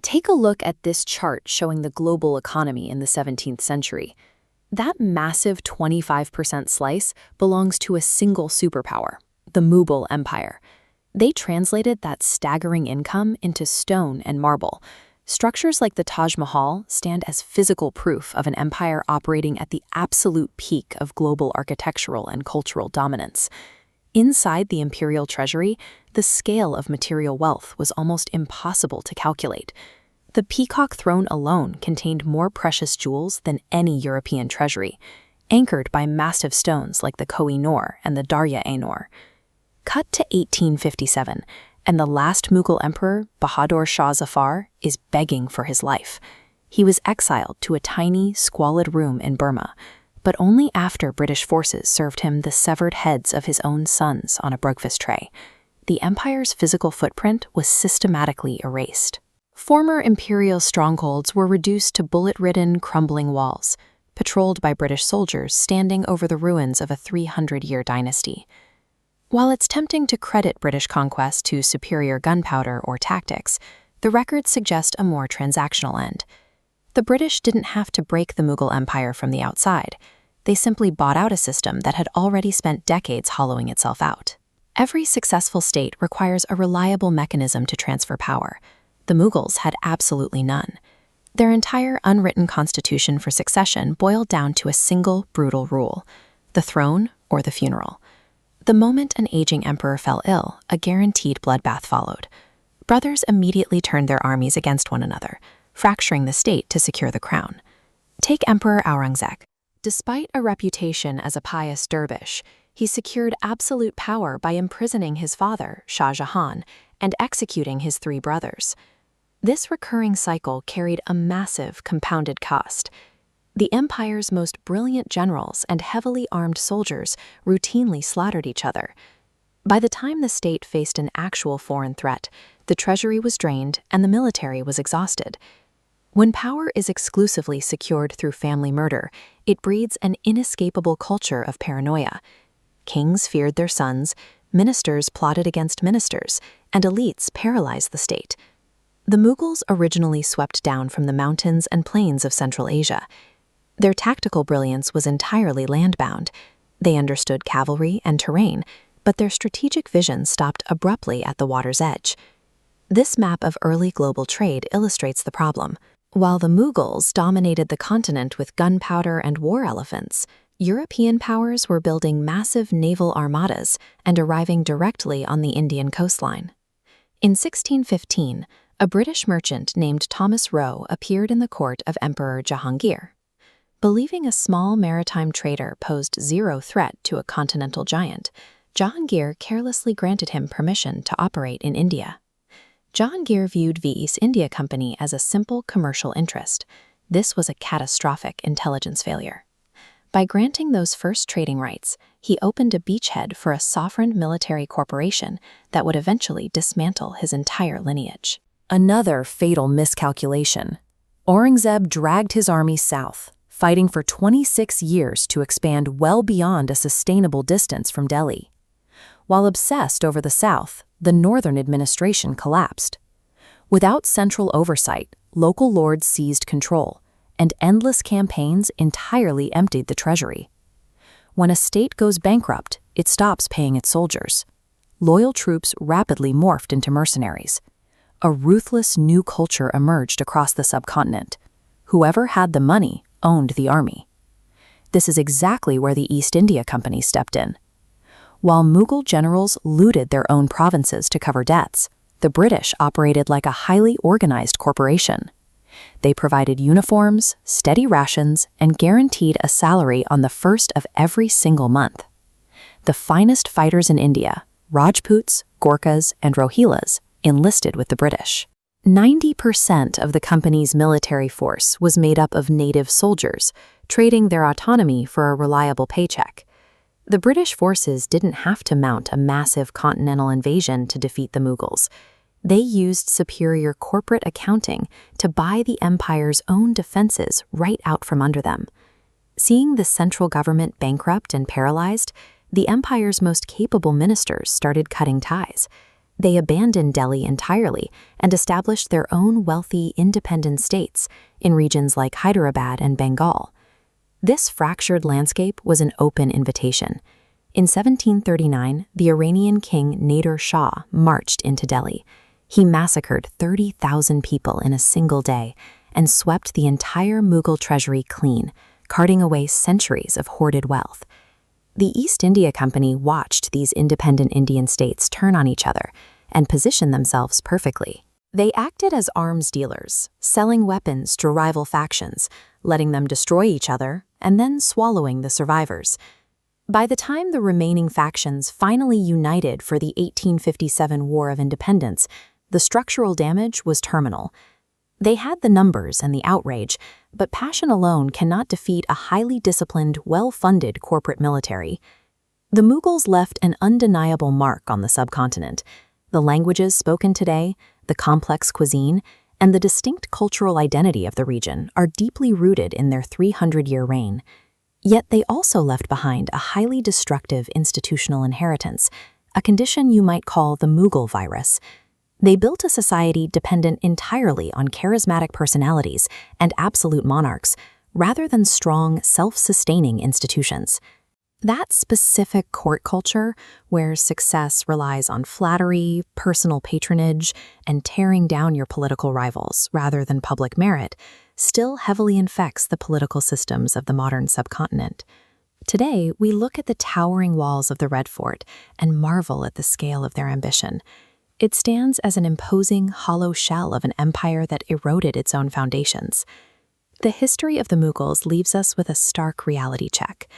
Take a look at this chart showing the global economy in the 17th century. That massive 25% slice belongs to a single superpower, the Mughal Empire. They translated that staggering income into stone and marble. Structures like the Taj Mahal stand as physical proof of an empire operating at the absolute peak of global architectural and cultural dominance. Inside the imperial treasury, the scale of material wealth was almost impossible to calculate. The Peacock Throne alone contained more precious jewels than any European treasury, anchored by massive stones like the Koh-i-Noor and the Darya-e-Noor. Cut to 1857, and the last Mughal emperor, Bahadur Shah Zafar, is begging for his life. He was exiled to a tiny, squalid room in Burma, but only after British forces served him the severed heads of his own sons on a breakfast tray. The empire's physical footprint was systematically erased. Former imperial strongholds were reduced to bullet-ridden, crumbling walls, patrolled by British soldiers standing over the ruins of a 300-year dynasty. While it's tempting to credit British conquest to superior gunpowder or tactics, the records suggest a more transactional end. The British didn't have to break the Mughal Empire from the outside. They simply bought out a system that had already spent decades hollowing itself out. Every successful state requires a reliable mechanism to transfer power. The Mughals had absolutely none. Their entire unwritten constitution for succession boiled down to a single brutal rule: the throne or the funeral. The moment an aging emperor fell ill, a guaranteed bloodbath followed. Brothers immediately turned their armies against one another, fracturing the state to secure the crown. Take Emperor Aurangzeb. Despite a reputation as a pious dervish, he secured absolute power by imprisoning his father, Shah Jahan, and executing his three brothers. This recurring cycle carried a massive compounded cost. The empire's most brilliant generals and heavily armed soldiers routinely slaughtered each other. By the time the state faced an actual foreign threat, the treasury was drained and the military was exhausted. When power is exclusively secured through family murder, it breeds an inescapable culture of paranoia. Kings feared their sons, ministers plotted against ministers, and elites paralyzed the state. The Mughals originally swept down from the mountains and plains of Central Asia. Their tactical brilliance was entirely landbound. They understood cavalry and terrain, but their strategic vision stopped abruptly at the water's edge. This map of early global trade illustrates the problem. While the Mughals dominated the continent with gunpowder and war elephants, European powers were building massive naval armadas and arriving directly on the Indian coastline. In 1615, a British merchant named Thomas Roe appeared in the court of Emperor Jahangir. Believing a small maritime trader posed zero threat to a continental giant, Jahangir carelessly granted him permission to operate in India. Jahangir viewed the East India Company as a simple commercial interest. This was a catastrophic intelligence failure. By granting those first trading rights, he opened a beachhead for a sovereign military corporation that would eventually dismantle his entire lineage. Another fatal miscalculation. Aurangzeb dragged his army south, fighting for 26 years to expand well beyond a sustainable distance from Delhi. While obsessed over the south, the northern administration collapsed. Without central oversight, local lords seized control, and endless campaigns entirely emptied the treasury. When a state goes bankrupt, it stops paying its soldiers. Loyal troops rapidly morphed into mercenaries. A ruthless new culture emerged across the subcontinent. Whoever had the money owned the army. This is exactly where the East India Company stepped in. While Mughal generals looted their own provinces to cover debts, the British operated like a highly organized corporation. They provided uniforms, steady rations, and guaranteed a salary on the first of every single month. The finest fighters in India, Rajputs, Gorkhas, and Rohilas, enlisted with the British. 90% of the company's military force was made up of native soldiers, trading their autonomy for a reliable paycheck. The British forces didn't have to mount a massive continental invasion to defeat the Mughals. They used superior corporate accounting to buy the empire's own defenses right out from under them. Seeing the central government bankrupt and paralyzed, the empire's most capable ministers started cutting ties. They abandoned Delhi entirely and established their own wealthy, independent states in regions like Hyderabad and Bengal. This fractured landscape was an open invitation. In 1739, the Iranian king Nader Shah marched into Delhi. He massacred 30,000 people in a single day and swept the entire Mughal treasury clean, carting away centuries of hoarded wealth. The East India Company watched these independent Indian states turn on each other and position themselves perfectly. They acted as arms dealers, selling weapons to rival factions, letting them destroy each other, and then swallowing the survivors. By the time the remaining factions finally united for the 1857 War of Independence, the structural damage was terminal. They had the numbers and the outrage, but passion alone cannot defeat a highly disciplined, well-funded corporate military. The Mughals left an undeniable mark on the subcontinent. The languages spoken today, the complex cuisine, and the distinct cultural identity of the region are deeply rooted in their 300-year reign. Yet they also left behind a highly destructive institutional inheritance, a condition you might call the Mughal virus. They built a society dependent entirely on charismatic personalities and absolute monarchs, rather than strong, self-sustaining institutions. That specific court culture, where success relies on flattery, personal patronage, and tearing down your political rivals rather than public merit, still heavily infects the political systems of the modern subcontinent. Today, we look at the towering walls of the Red Fort and marvel at the scale of their ambition. It stands as an imposing, hollow shell of an empire that eroded its own foundations. The history of the Mughals leaves us with a stark reality check.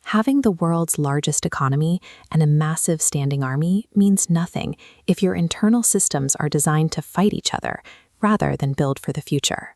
Having the world's largest economy and a massive standing army means nothing if your internal systems are designed to fight each other rather than build for the future.